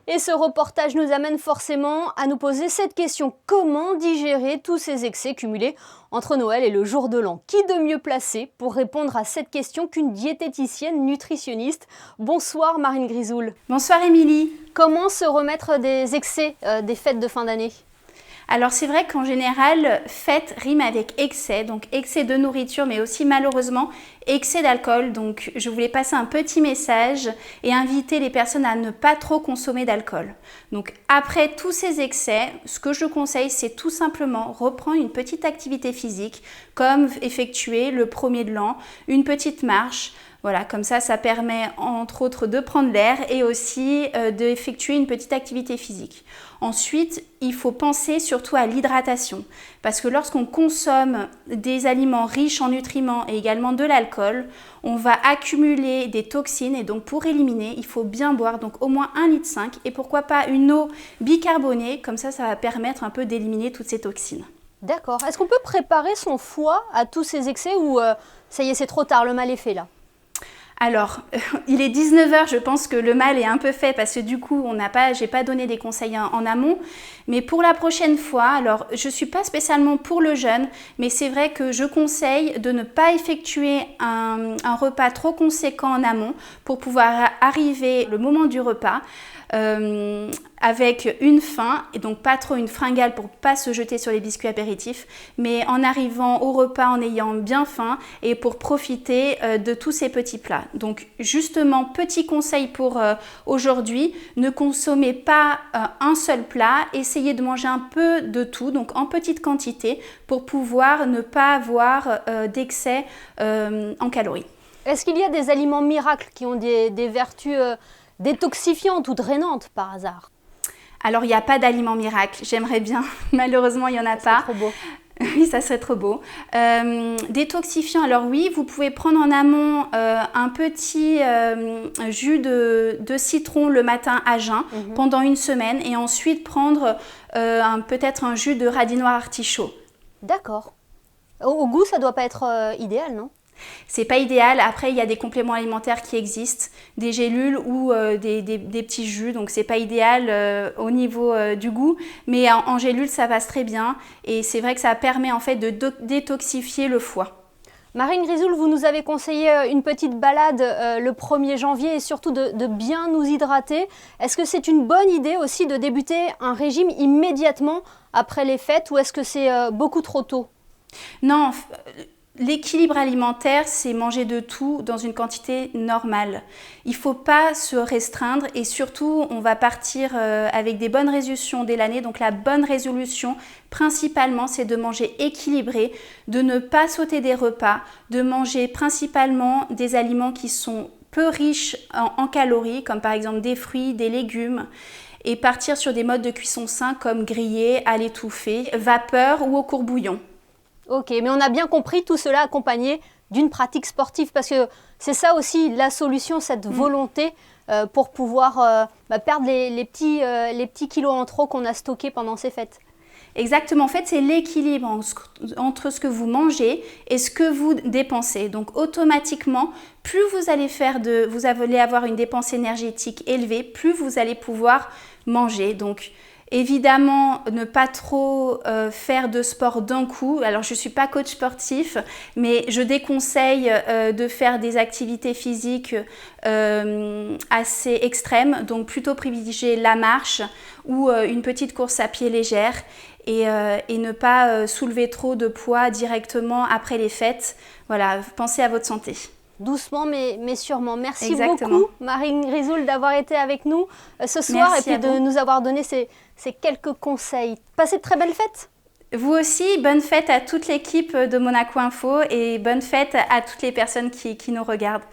Et ce reportage nous amène forcément à nous poser cette question. Comment digérer tous ces excès cumulés entre Noël et le jour de l'an? Qui de mieux placé pour répondre à cette question qu'une diététicienne nutritionniste? Bonsoir Marine Grisoul. Bonsoir Émilie. Comment se remettre des excès des fêtes de fin d'année? Alors c'est vrai qu'en général, fête rime avec excès, donc excès de nourriture, mais aussi malheureusement excès d'alcool. Donc je voulais passer un petit message et inviter les personnes à ne pas trop consommer d'alcool. Donc après tous ces excès, ce que je conseille, c'est tout simplement reprendre une petite activité physique, comme effectuer le premier de l'an, une petite marche. Voilà, comme ça permet entre autres de prendre l'air et aussi d'effectuer une petite activité physique. Ensuite, il faut penser surtout à l'hydratation parce que lorsqu'on consomme des aliments riches en nutriments et également de l'alcool, on va accumuler des toxines et donc pour éliminer, il faut bien boire, donc au moins 1,5 litre et pourquoi pas une eau bicarbonée, comme ça va permettre un peu d'éliminer toutes ces toxines. D'accord. Est-ce qu'on peut préparer son foie à tous ces excès ou ça y est, c'est trop tard, le mal est fait là? Alors, il est 19h, je pense que le mal est un peu fait parce que du coup, j'ai pas donné des conseils en amont. Mais pour la prochaine fois, alors je suis pas spécialement pour le jeûne, mais c'est vrai que je conseille de ne pas effectuer un repas trop conséquent en amont pour pouvoir arriver le moment du repas avec une faim et donc pas trop une fringale pour pas se jeter sur les biscuits apéritifs, mais en arrivant au repas en ayant bien faim et pour profiter de tous ces petits plats. Donc justement, petit conseil pour aujourd'hui, ne consommez pas un seul plat, essayez de manger un peu de tout, donc en petite quantité pour pouvoir ne pas avoir d'excès en calories. Est-ce qu'il y a des aliments miracles qui ont des vertus détoxifiantes ou drainantes par hasard? Alors, il n'y a pas d'aliments miracle. J'aimerais bien. Malheureusement, il n'y en a pas. C'est trop beau. Oui, ça serait trop beau. Détoxifiant, alors oui, vous pouvez prendre en amont un petit jus de citron le matin à jeun pendant une semaine et ensuite prendre peut-être un jus de radis noir artichaut. D'accord. Au goût, ça ne doit pas être idéal, non? C'est pas idéal. Après, il y a des compléments alimentaires qui existent, des gélules ou des petits jus. Donc, c'est pas idéal au niveau du goût. Mais en gélule, ça passe très bien. Et c'est vrai que ça permet en fait de détoxifier le foie. Marine Grisoul, vous nous avez conseillé une petite balade le 1er janvier et surtout de bien nous hydrater. Est-ce que c'est une bonne idée aussi de débuter un régime immédiatement après les fêtes ou est-ce que c'est beaucoup trop tôt? Non. L'équilibre alimentaire, c'est manger de tout dans une quantité normale. Il ne faut pas se restreindre et surtout, on va partir avec des bonnes résolutions dès l'année. Donc la bonne résolution, principalement, c'est de manger équilibré, de ne pas sauter des repas, de manger principalement des aliments qui sont peu riches en calories, comme par exemple des fruits, des légumes, et partir sur des modes de cuisson sains comme grillé, à l'étouffée, vapeur ou au courbouillon. Ok, mais on a bien compris tout cela accompagné d'une pratique sportive parce que c'est ça aussi la solution, cette volonté pour pouvoir perdre les petits kilos en trop qu'on a stockés pendant ces fêtes. Exactement, en fait c'est l'équilibre entre ce que vous mangez et ce que vous dépensez. Donc automatiquement, plus vous allez avoir une dépense énergétique élevée, plus vous allez pouvoir manger. Donc évidemment, ne pas trop faire de sport d'un coup. Alors, je ne suis pas coach sportif, mais je déconseille de faire des activités physiques assez extrêmes. Donc, plutôt privilégier la marche ou une petite course à pied légère et ne pas soulever trop de poids directement après les fêtes. Voilà, pensez à votre santé. Doucement mais sûrement. Merci Exactement. beaucoup Marine Grisoul d'avoir été avec nous ce soir. Merci et puis de nous avoir donné ces quelques conseils. Passez de très belles fêtes. Vous aussi, bonne fête à toute l'équipe de Monaco Info et bonne fête à toutes les personnes qui nous regardent.